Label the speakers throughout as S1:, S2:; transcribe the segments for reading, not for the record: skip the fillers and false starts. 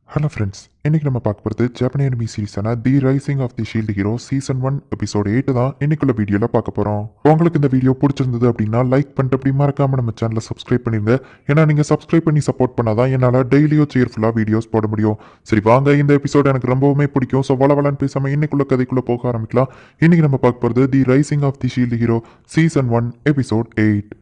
S1: Hello friends, இன்னைக்கு நம்ம பார்க்க போகிறது ஜப்பானிய அனிமி சீரிஸான the rising of the shield hero season 1 episode 8 தான் இன்னைக்குள்ள வீடியோவில் பார்க்க போகிறோம். உங்களுக்கு இந்த வீடியோ பிடிச்சிருந்தது அப்படின்னா லைக் பண்ணிட்டு அப்படி மறக்காம நம்ம சேனலை சப்ஸ்கிரைப் பண்ணிருங்க. ஏன்னா நீங்கள் சப்ஸ்கிரைப் பண்ணி சப்போர்ட் பண்ணாதான் என்னால் டெய்லியோ சேர்ஃபுல்லாக வீடியோஸ் போட முடியும். சரி வாங்க, இந்த எபிசோட் எனக்கு ரொம்பவுமே பிடிக்கும். ஸோ வளவலன்னு பேசாமல் இன்னைக்குள்ள கதைக்குள்ளே போக ஆரம்பிக்கலாம். இன்னைக்கு நம்ம பார்க்க போகிறது the rising of the shield hero season 1 episode 8.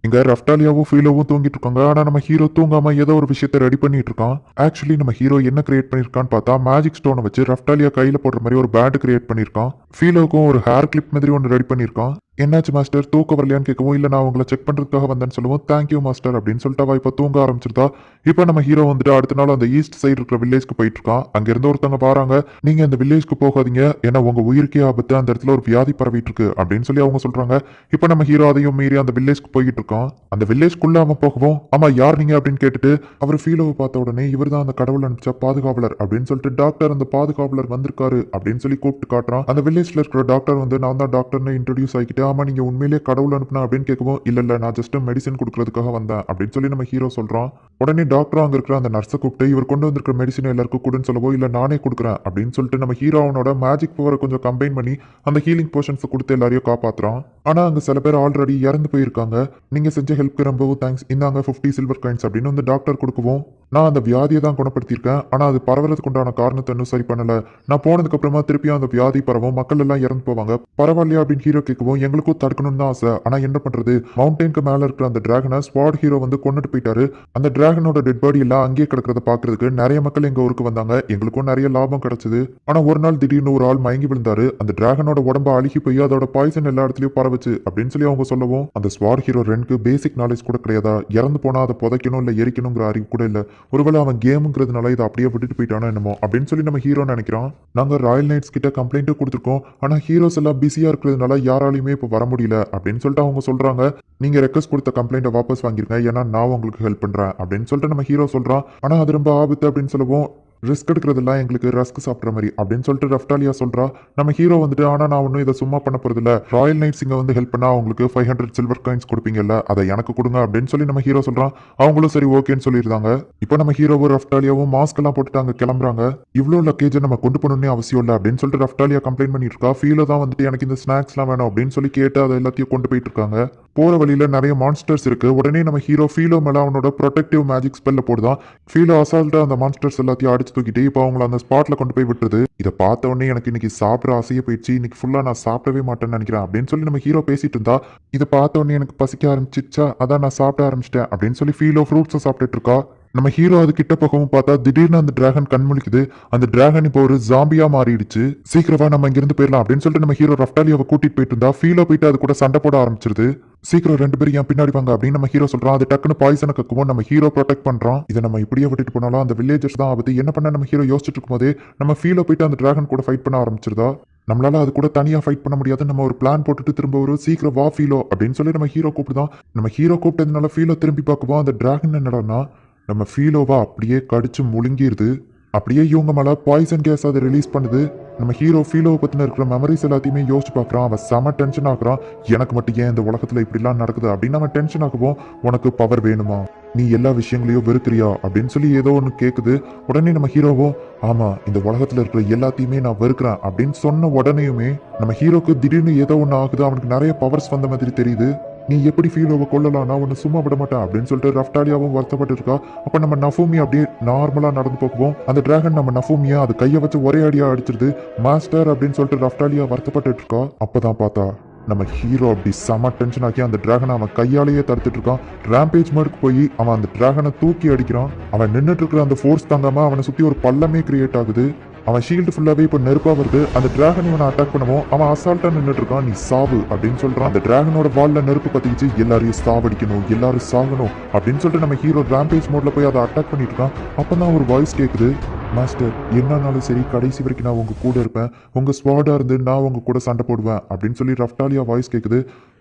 S1: இங்க ரஃப்டாலியாவும் ஃபீலோவும் தூங்கிட்டு இருக்காங்க. ஆனா நம்ம ஹீரோ தூங்காம ஏதோ ஒரு விஷயத்த ரெடி பண்ணிட்டு இருக்கான். ஆக்சுவலி நம்ம ஹீரோ என்ன கிரியேட் பண்ணிருக்கான்னு பார்த்தா மேஜிக் ஸ்டோனை வச்சு ரஃப்டாலியா கையில போடுற மாதிரி ஒரு பேண்ட் கிரியேட் பண்ணிருக்கான். ஃபீலோவுக்கும் ஒரு ஹேர் கிளிப் மாதிரி ஒன்று ரெடி பண்ணிருக்கான். என்னாச்சு மாஸ்டர், தூக்க வரலையான்னு கேட்கவும், இல்லை நான் உங்களை செக் பண்ணுறதுக்காக வந்தேன்னு சொல்லுவோம். தேங்க்யூ மாஸ்டர் அப்படின்னு சொல்லிட்டு அவள் இப்போ தூங்க ஆரம்பிச்சிருந்தா. இப்போ நம்ம ஹீரோ வந்துட்டு அடுத்த நாள் அந்த ஈஸ்ட் சைடு இருக்கிற வில்லேஜ்க்கு போயிட்டு இருக்கான். அங்கிருந்து ஒருத்தவங்க பாருங்க, நீங்க அந்த வில்லேஜ்க்கு போகாதீங்க, ஏன்னா உங்க உயிருக்கே ஆபத்து, அந்த இடத்துல ஒரு வியாதி பரவிட்டு இருக்கு அப்படின்னு சொல்லி அவங்க சொல்றாங்க. இப்போ நம்ம ஹீரோ அதையும் மீறி அந்த வில்லேஜ்க்கு போய்கிட்டு இருக்கான். அந்த வில்லேஜ்க்குள்ள அவன் போகவும், ஆமா யார் நீங்க அப்படின்னு கேட்டுட்டு அவர் ஃபீலோவை பார்த்த உடனே இவர் தான் அந்த கடவுள் அனுப்பிச்ச பாதுகாவலர் அப்படின்னு சொல்லிட்டு, டாக்டர் அந்த பாதுகாவலர் வந்திருக்காரு அப்படின்னு சொல்லி கூப்பிட்டு காட்டுறான். அந்த வில்லேஜ்ல இருக்கிற டாக்டர் வந்து நான் தான் டாக்டர்னு இன்ட்ரடியூஸ் ஆகிட்டு, ஆமா நீங்க உண்மையிலேயே கடவுள் அனுப்புனா அப்படின்னு கேட்கவும், இல்ல நான் ஜஸ்ட் மெடிசன் கொடுக்கறதுக்காக வந்தேன் அப்படின்னு சொல்லி நம்ம ஹீரோ சொல்றான். உடனே டாக்டர் அங்க இருக்கிற அந்த நர்ஸை கூப்பிட்டு இவர் கொண்டு வந்திருக்கிற மெடிசன் எல்லாருக்கும் கொடுன்னு சொல்லவோ, இல்ல நானே கொடுக்குறேன் அப்படின்னு சொல்லிட்டு நம்ம ஹீரோ அவனோட மேஜிக் பவரை கொஞ்சம் கம்பைன் பண்ணி அந்த ஹீலிங் போர்ஷன்ஸை கொடுத்து எல்லாரையும் காப்பாத்துறான். ஆனா அங்க சில பேர் ஆல்ரெடி இறந்து போயிருக்காங்க. நீங்க செஞ்ச ஹெல்ப்க்கு ரொம்பவும் தேங்க்ஸ், இந்தாங்க 50 சில்வர் காயின்ஸ் அப்படின்னு வந்து டாக்டர் கொடுக்கவும், நான் அந்த வியாதியை தான் குணப்படுத்தியிருக்கேன், ஆனா அது பரவறதுக்கு உண்டான காரணத்தை இன்னும் சரி பண்ணல. நான் போனதுக்கு அப்புறமா திருப்பியும் அந்த வியாதி பரவும், மக்கள் எல்லாம் இறந்து போவாங்க, பரவாயில்லையா அப்படின்னு ஹீரோ கேட்கவும், எங்களுக்கும் தடுக்கணும்னு தான் ஆசை, ஆனா என்ன பண்றது, மவுண்டனுக்கு மேல இருக்கிற அந்த டிராகனை ஸ்வாட் ஹீரோ வந்து கொண்டுட்டு போயிட்டாரு. அந்த டிராகனோட டெட் பாடி எல்லாம் அங்கேயே கிடக்கிறத பாக்குறதுக்கு நிறைய மக்கள் எங்க ஊருக்கு வந்தாங்க. எங்களுக்கும் நிறைய லாபம் கிடைச்சது. ஆனா ஒரு நாள் திடீர்னு ஒரு ஆள் மயங்கி விழுந்தாரு. அந்த டிராகனோட உடம்பு அழுகி போய் அதோட பாய்சன் எல்லா இடத்துலயும் பரவுச்சு அப்படின்னு சொல்லி அவங்க சொல்லவும், அந்த ஸ்வாட் ஹீரோ ரெண்டுக்கு பேசிக் நாலேஜ் கூட கிடையாதா, இறந்து போனா அதை புதைக்கணும் இல்ல எரிக்கணுங்கிற அறிவு கூட இல்ல, ஒருவேளை அவன் கேமுங்கிறதுனால இதை அப்படியே விட்டுட்டு போயிட்டானோ என்னமோ அப்படின்னு சொல்லி நம்ம ஹீரோ நினைக்கிறான். நாங்க ராயல் நைட்ஸ் கிட்ட கம்ப்ளைண்ட்டும் கொடுத்துருக்கோம், ஆனா ஹீரோஸ் எல்லாம் பிஸியா இருக்கிறதுனால யாராலையுமே இப்போ வர முடியல அப்படின்னு சொல்லிட்டு அவங்க சொல்றாங்க. நீங்க ரெக்வஸ்ட் கொடுத்த கம்ப்ளைண்ட்டை வாபஸ் வாங்கிருங்க, ஏன்னா நான் உங்களுக்கு ஹெல்ப் பண்றேன் அப்படின்னு சொல்லிட்டு நம்ம ஹீரோ சொல்றான். ஆனா அது ரொம்ப ஆபத்து அப்படின்னு சொல்லவும், ரிஸ்க் எடுக்கிறதெல்லாம் எங்களுக்கு ரஸ்க் சாப்பிட்ற மாதிரி அப்படின்னு சொல்லிட்டு ரஃப்டாலியா சொல்றா. நம்ம ஹீரோ வந்துட்டு, ஆனா நான் ஒன்றும் இதை சும்மா பண்ண போறது இல்ல, ராயல் நைட்ஸ் இங்க வந்து ஹெல்ப் பண்ணா அவங்களுக்கு 500 சில்வர் காயின்ஸ் கொடுப்பீங்கல்ல, அதை எனக்கு கொடுங்க அப்படின்னு சொல்லி நம்ம ஹீரோ சொல்றான். அவங்களும் சரி ஓகேன்னு சொல்லியிருந்தாங்க. இப்போ நம்ம ஹீரோவும் ரஃப்டாலியாவும் மாஸ்க் எல்லாம் போட்டுட்டு அங்க கிளம்புறாங்க. இவ்வளோ லக்கேஜை நம்ம கொண்டு போகணும்னே அவசியம் இல்லை அப்படின்னு சொல்லிட்டு ரஃப்டாலியா கம்ப்ளைண்ட் பண்ணிட்டு இருக்கா. ஃபீலோ தான் வந்துட்டு எனக்கு இந்த ஸ்நாக்ஸ்லாம் வேணும் அப்படின்னு சொல்லி கேட்டு அதை எல்லாத்தையும் கொண்டு போயிட்டு இருக்காங்க. போற வழியில நிறைய மான்ஸ்டர்ஸ் இருக்கு. உடனே நம்ம ஹீரோ ஃபீலோ மேல அவனோட ப்ரொடெக்டிவ் மேஜிக் ஸ்பெல்ல போடுதான். ஃபீலோ அசால்ட்டா அந்த மான்ஸ்டர்ஸ் எல்லாத்தையும் அடிச்சு தூக்கிட்டு இப்போ அவங்கள அந்த ஸ்பாட்ல கொண்டு போய் விட்டுருது. இதை பார்த்த உடனே எனக்கு இன்னைக்கு சாப்பிட ஆசையே போயிடுச்சு, இன்னைக்கு ஃபுல்லா நான் சாப்பிடவே மாட்டேன்னு நினைக்கிறேன் அப்படின்னு சொல்லி நம்ம ஹீரோ பேசிட்டு இருந்தா, இதை பார்த்த உடனே எனக்கு பசிக்க ஆரம்பிச்சிச்சா, அதான் நான் சாப்பிட ஆரம்பிச்சிட்டேன் அப்படின்னு சொல்லி ஃபீலோ ஃப்ரூட்ஸை சாப்பிட்டுட்டு இருக்கா. நம்ம ஹீரோ அது கிட்ட போகவும் பார்த்தா திடீர்னு அந்த டிராகன் கண்முழிக்குது. அந்த டிராகன் இப்போ ஒரு ஜாம்பியா மாறிடுச்சு. சீக்கிரமா நம்ம இங்கிருந்து போயிடலாம் அப்படின்னு சொல்லிட்டு நம்ம ஹீரோ ரஃப்டாலியாவை கூட்டிட்டு போயிட்டு இருந்தா, ஃபீலோ போயிட்டு அது கூட சண்டை போட ஆரம்பிச்சிருது. சீக்கிரம் 2 பேரும் என் பின்னாடி வாங்க அப்படின்னு நம்ம ஹீரோ சொல்றான். அது டக்குன்னு பாய்சனை கக்குவோம், நம்ம ஹீரோ ப்ரொடெக்ட் பண்றான். இதை நம்ம இப்படியே விட்டுட்டு போனாலும் அந்த வில்லேஜர்ஸ் தான் ஆகுது. என்ன பண்ண நம்ம ஹீரோ யோசிச்சுட்டு இருக்கும்போதே நம்ம ஃபீலோ போயிட்டு அந்த டிராகன் கூட ஃபைட் பண்ண ஆரம்பிச்சிருதா. நம்மளால அது கூட தனியா ஃபைட் பண்ண முடியாது, நம்ம ஒரு பிளான் போட்டுட்டு திரும்ப ஒரு சீக்கிரம் வா ஃபீலோ அப்படின்னு சொல்லி நம்ம ஹீரோ கூப்பிடுதான். நம்ம ஹீரோ கூப்பிட்டதுனால ஃபீலோ திரும்பி பார்க்குவோம். அந்த டிராகன் என்னடான்னா நம்ம ஃபீலோவா அப்படியே கடிச்சு முழுங்கிருது. அப்படியே இவங்க மேலே பாய்சன் கேஸ் அதை ரிலீஸ் பண்ணுது. நம்ம ஹீரோ ஃபீலோவை பற்றின இருக்கிற மெமரிஸ் எல்லாத்தையுமே யோசிச்சு பார்க்குறான். அவன் செம டென்ஷன் ஆகுறான். எனக்கு மட்டும் ஏன் இந்த உலகத்தில் இப்படிலாம் நடக்குது அப்படின்னு அவன் டென்ஷன் ஆகுவோம். உனக்கு பவர் வேணுமா, நீ எல்லா விஷயங்களையும் வெறுக்கிறியா அப்படின்னு சொல்லி ஏதோ ஒன்று கேட்குது. உடனே நம்ம ஹீரோவும், ஆமா இந்த உலகத்தில் இருக்கிற எல்லாத்தையுமே நான் வெறுக்கிறேன் அப்படின்னு சொன்ன உடனேயுமே நம்ம ஹீரோக்கு திடீர்னு ஏதோ ஒன்று ஆகுது. அவனுக்கு நிறைய பவர்ஸ் வந்த மாதிரி தெரியுது. நீ எப்படி ஃபீலோவை கொள்ளலாம், நான் ஒன்று சும்மா விட மாட்டேன் அப்படின்னு சொல்லிட்டு ரஃப்டாலியாவும் வருத்தப்பட்டு இருக்கா. அப்போ நம்ம நஃபூமி அப்படியே நார்மலாக நடந்து போக்குவோம். அந்த டிராகன் நம்ம நஃபூமியா அது கையை வச்சு ஒரே அடியா அடிச்சிருது. மாஸ்டர் அப்படின்னு சொல்லிட்டு ரஃப்டாலியா வருத்தப்பட்டு இருக்கா. அப்பதான் பார்த்தா நம்ம ஹீரோ அப்படி செம டென்ஷன் ஆக்கி அந்த டிராகனை அவன் கையாலேயே தடுத்துட்டு இருக்கான். ரேம்பேஜ் மோடுக்கு போய் அவன் அந்த டிராகனை தூக்கி அடிக்கிறான். அவன் நின்றுட்டு இருக்கிற அந்த ஃபோர்ஸ் தாங்காம அவனை சுற்றி ஒரு பள்ளமே கிரியேட் ஆகுது. அவன் ஷீல்டு ஃபுல்லாவே இப்போ நெருப்பா வருது. அந்த டிராகன் இவனை அட்டாக் பண்ணுவோம். அவன் அசால்ட்டா நின்றுட்டு இருக்கான். நீ சாவு அப்படின்னு சொல்றான். அந்த டிராகனோட வால்ல நெருப்பு பத்திக்கிச்சு, எல்லாரையும் சாவடிக்கணும், எல்லாரும் சாகணும் அப்படின்னு சொல்லிட்டு நம்ம ஹீரோ ரேம்பேஜ் மோட்ல போய் அதை அட்டாக் பண்ணிட்டு இருக்கான். அப்பதான் ஒரு வாய்ஸ் கேக்குது, மாஸ்டர் என்னன்னாலும் சரி கடைசி வரைக்கும் நான் உங்க கூட இருப்பேன், உங்க ஸ்வாடா இருந்து நான் உங்க கூட சண்டை போடுவேன் அப்படின்னு சொல்லி ரஃப்டாலியா வாய்ஸ் கேக்குது.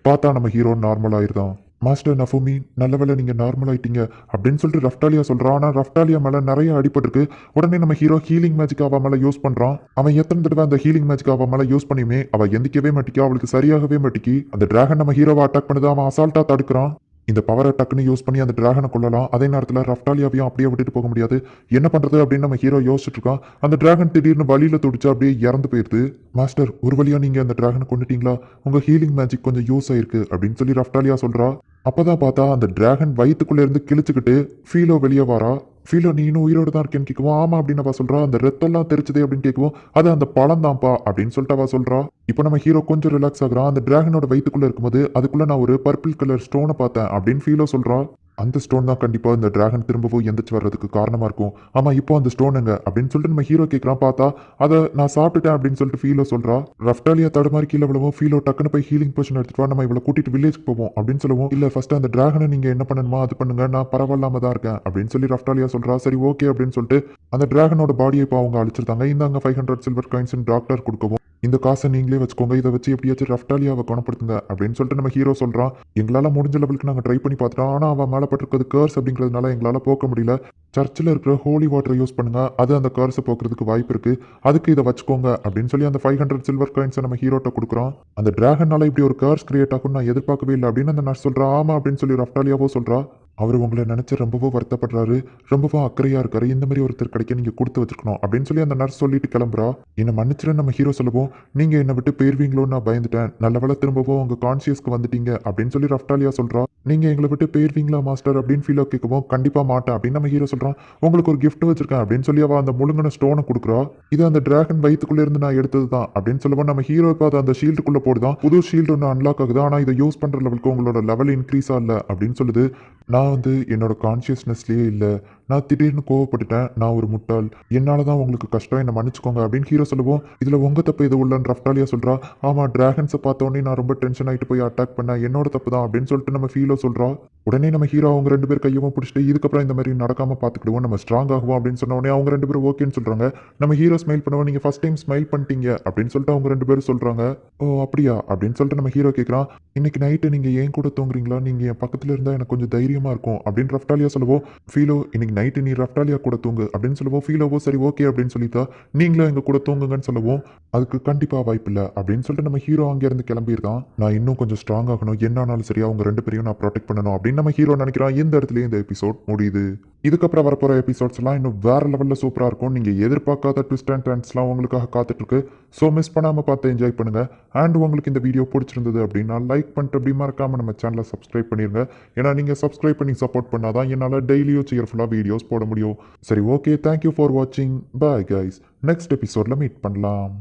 S1: பார்த்தா நம்ம ஹீரோ நார்மல் ஆயிருதான். மாஸ்டர் நஃபூமி நல்ல வேலை நீங்க நார்மல் ஆயிட்டீங்க அப்படின்னு சொல்லிட்டு ரஃப்டாலியா சொல்றான். ஆனா ரஃப்டாலியா மேல நிறைய அடிபட்டிருக்கு. உடனே நம்ம ஹீரோ ஹீலிங் மேஜிக் அவ மேல யூஸ் பண்றான். அவன் எத்தனை தடவை அந்த ஹீலிங் மேஜிக் அவ மேல யூஸ் பண்ணியுமே அவ எந்திக்கவே மாட்டிக்கா, அவளுக்கு சரியாகவே மாட்டிக்கி. அந்த டிராகன் நம்ம ஹீரோவை அட்டாக் பண்ணுது. அவன் அசால்ட்டா தடுக்கிறான். இந்த பவரை டக்குன்னு யூஸ் பண்ணி அந்த டிராகனை கொள்ளலாம், அதே நேரத்தில் ரஃப்டாலியாவையும் அப்படியே விட்டுட்டு போக முடியாது. என்ன பண்றது அப்படின்னு நம்ம ஹீரோ யோசிச்சுட்டு இருக்கான். அந்த டிராகன் திடீர்னு வழியில துடிச்சு அப்படியே இறந்து போயிருது. மாஸ்டர், ஒரு வழியா நீங்க அந்த டிராகனை கொண்டுட்டீங்களா? உங்க ஹீலிங் மேஜிக் கொஞ்சம் யூஸ் ஆயிருக்கு அப்படின்னு சொல்லி ரஃப்டாலியா சொல்றா. அப்பதான் பார்த்தா அந்த டிராகன் வயிற்றுக்குள்ள இருந்து கிழிச்சுக்கிட்டு ஃபீலோ வெளியே வாரா. ஃபீலோ, நீ இன்னும் உயிரோடு தான் இருக்கேன்னு கேட்குவோம். ஆமா அப்படின்னு அவ சொல்றா. அந்த ரத்தம்லாம் தெரிச்சதே அப்படின்னு கேட்குவோம். அது அந்த பழம் தான்ப்பா அப்படின்னு சொல்லிட்டு அவ சொல்றா. இப்போ நம்ம ஹீரோ கொஞ்சம் ரிலாக்ஸ் ஆகுறான். அந்த டிராகனோட வயிற்றுக்குள்ள இருக்கும்போது அதுக்குள்ள நான் ஒரு பர்பிள் கலர் ஸ்டோனை பார்த்தேன் அப்படின்னு ஃபீலோ சொல்றா. அந்த ஸ்டோன் தான் கண்டிப்பா இந்த டிராகன் திரும்பவும் எந்திரிச்சு வர்றதுக்கு காரணமா இருக்கும். ஆமா, இப்போ அந்த ஸ்டோன் எங்க அப்படின்னு சொல்லிட்டு நம்ம ஹீரோ கேட்கறான். பார்த்தா அதை நான் சாப்பிட்டுட்டேன் அப்படின்னு சொல்லிட்டு ஃபீலோ சொல்றா. ரஃப்டாலியா தடுமாறி கீழே விழவும் ஃபீலோ டக்குன்னு போய் ஹீலிங் பொசிஷன் எடுத்துட்டு வா, நம்ம இவளை கூட்டிட்டு வில்லேஜ் போவோம் அப்படின்னு சொல்லுவோம். இல்ல, ஃபர்ஸ்ட் அந்த டிராகனை நீங்க என்ன பண்ணணுமா அது பண்ணுங்க, நான் பரவாயில்லாம தான் இருக்கேன் அப்படின்னு சொல்லி ரஃப்டாலியா சொல்றா. சரி, ஓகே அப்படின்னு சொல்லிட்டு அந்த டிராகனோட பாடியை இப்போ அவங்க அழிச்சிருந்தாங்க. இந்தாங்க 500 சில்வர் காயின்ஸ் டாக்டர் கொடுக்கவும், இந்த காசை நீங்களே வச்சுக்கோங்க, இதை வச்சு எப்படியாச்சும் ரஃப்டாலியாவை குணப்படுத்துங்க அப்படின்னு சொல்லிட்டு நம்ம ஹீரோ சொல்றான். எங்களால் முடிஞ்ச லெவலுக்கு நாங்கள் ட்ரை பண்ணி பார்த்துட்டோம், ஆனால் அவன் மேலே பட்டிருக்கிறது கர்ஸ் அப்படிங்கிறதுனால எங்களால் போக்க முடியல. சர்ச்சில் இருக்கிற ஹோலி வாட்டரை யூஸ் பண்ணுங்க, அது அந்த கர்ஸை போக்குறதுக்கு வாய்ப்பு இருக்கு, அதுக்கு இதை வச்சுக்கோங்க அப்படின்னு சொல்லி அந்த 500 சில்வர் காயின்ஸை நம்ம ஹீரோட்ட கொடுக்குறோம். அந்த டிராகனால இப்படி ஒரு கர்ஸ் கிரியேட் ஆகும் நான் எதிர்பார்க்கவே இல்லை அப்படின்னு அந்த நர்ஸ் சொல்றா. ஆமா அப்படின்னு சொல்லி ரஃப்டாலியாவோ சொல்றா. அவர் உங்களை நினைச்சு ரொம்பவும் வருத்தப்படுறாரு, ரொம்பவும் அக்கறையா இருக்காரு, இந்த மாதிரி ஒருத்தர் கிடைக்க நீங்க கொடுத்து வச்சிருக்கணும் அப்படின்னு சொல்லி அந்த நர்ஸ் சொல்லிட்டு கிளம்புறா. என்ன மன்னிச்சிரு நம்ம ஹீரோ சொல்லுவோம். நீங்க என்னை விட்டு போயிருவீங்களோன்னு நான் பயந்துட்டேன், நல்ல வேளை திரும்பவும் உங்க கான்சியஸ்க்கு வந்துட்டீங்க அப்படின்னு சொல்லி ரஃப்டாலியா சொல்றா. நீங்க எங்களை விட்டு போயிருவீங்களா மாஸ்டர் அப்படின்னு ஃபீலோ கேட்கவும், கண்டிப்பா மாட்டேன் அப்படின்னு நம்ம ஹீரோ சொல்றான். உங்களுக்கு ஒரு கிஃப்ட் வச்சிருக்கேன் அப்படின்னு சொல்லி அவ அந்த முழுங்கின ஸ்டோனை கொடுக்குறா. இது அந்த டிராகன் வயிற்றுக்குள்ள இருந்து நான் எடுத்தது தான் அப்படின்னு சொல்லுவோம். நம்ம ஹீரோ இப்போ அதை அந்த ஷீல்டுக்குள்ள போடுதான். புது ஷீல்டு ஒன்று அன்லாக் ஆகுது, ஆனா இதை யூஸ் பண்ற லெவலுக்கு உங்களோட லெவல் இன்க்ரீஸா இல்லை அப்படின்னு சொல்லுது. நான் என்னோட கான்சியஸ்னஸ்லேயே இல்லை, நான் திடீர்னு கோவப்பட்டுட்டேன், நான் ஒரு முட்டாள், என்னால தான் உங்களுக்கு கஷ்டம், என்னை மன்னிச்சுக்கோங்க அப்படின்னு ஹீரோ சொல்லுவோம். இதில் உங்கள் தப்பு எது உள்ளன்னு ரஃப்டாலியா சொல்கிறா. ஆமாம், டிராகன்ஸை பார்த்தோன்னே நான் ரொம்ப டென்ஷன் ஆகிட்டு போய் அட்டாக் பண்ணேன், என்னோட தப்பு தான் அப்படின்னு சொல்லிட்டு நம்ம ஃபீலோ சொல்கிறா. உடனே நம்ம ஹீரோ அவங்க 2 பேர் கையவும் பிடிச்சிட்டு இதுக்கப்புறம் இந்த மாதிரி நடக்காமல் பார்த்துக்கிடுவோம், நம்ம ஸ்ட்ராங் ஆகுவோம் அப்படின்னு சொன்ன உடனே அவங்க 2 பேரும் ஓகேன்னு சொல்கிறாங்க. நம்ம ஹீரோ ஸ்மைல் பண்ணுவோம். நீங்கள் ஃபர்ஸ்ட் டைம் ஸ்மைல் பண்ணிட்டீங்க அப்படின்னு சொல்லிட்டு அவங்க 2 பேரும் சொல்கிறாங்க. ஓ அப்படியா அப்படின்னு சொல்லிட்டு நம்ம ஹீரோ கேட்குறான். இன்னைக்கு நைட்டு நீங்கள் ஏன் கூட தூங்குறீங்களா, நீங்கள் என் பக்கத்தில் இருந்தால் எனக்கு கொஞ்சம் தைரியமாக இருக்கும் அப்படின்னு ரஃப்டாலியா சொல்லுவோம். ஃபீலோ, இன்னைக்கு நைட்டு நீ ரஃப்டாலியா கூட தூங்கு அப்படின்னு சொல்லுவோம். ஃபீலோவோ சரி ஓகே அப்படின்னு சொல்லிட்டா. நீங்களும் எங்க கூட தூங்குங்கன்னு சொல்லுவோம். அதுக்கு கண்டிப்பாக வாய்ப்பு இல்லை அப்படின்னு சொல்லிட்டு நம்ம ஹீரோ அங்கேருந்து கிளம்பியிருந்தான். நான் இன்னும் கொஞ்சம் ஸ்ட்ராங் ஆகணும், என்னானாலும் சரியா அவங்க 2 பேரையும் நான் ப்ரொடெக்ட் பண்ணணும் அப்படின்னு நம்ம ஹீரோ நினைக்கிறான். இந்த இடத்துலயே இந்த எபிசோட் முடியுது. இதுக்கப்புறம் வரப்போகிற எபிசோட்ஸ் எல்லாம் இன்னும் வேற லெவலில் சூப்பராக இருக்கும். நீங்கள் எதிர்பார்க்காத ட்விஸ்ட் அண்ட் டர்ன்ஸ்லாம் உங்களுக்காக காத்துட்டு இருக்கு. ஸோ மிஸ் பண்ணாமல் பார்த்து என்ஜாய் பண்ணுங்க. அண்ட் உங்களுக்கு இந்த வீடியோ பிடிச்சிருந்தது அப்படின்னா லைக் பண்ணிட்டு அப்படி மறக்காம நம்ம சேனலை சப்ஸ்கிரைப் பண்ணிருங்க. ஏன்னா நீங்கள் சப்ஸ்கிரைப் பண்ணி சப்போர்ட் பண்ணாதான் என்னால் டெய்லியும் சியர்ஃபுல்லாக வீடியோஸ் போட முடியும். சரி, ஓகே, தேங்க்யூ ஃபார் வாட்சிங். பாய் கைஸ், நெக்ஸ்ட் எபிசோடில் மீட் பண்ணலாம்.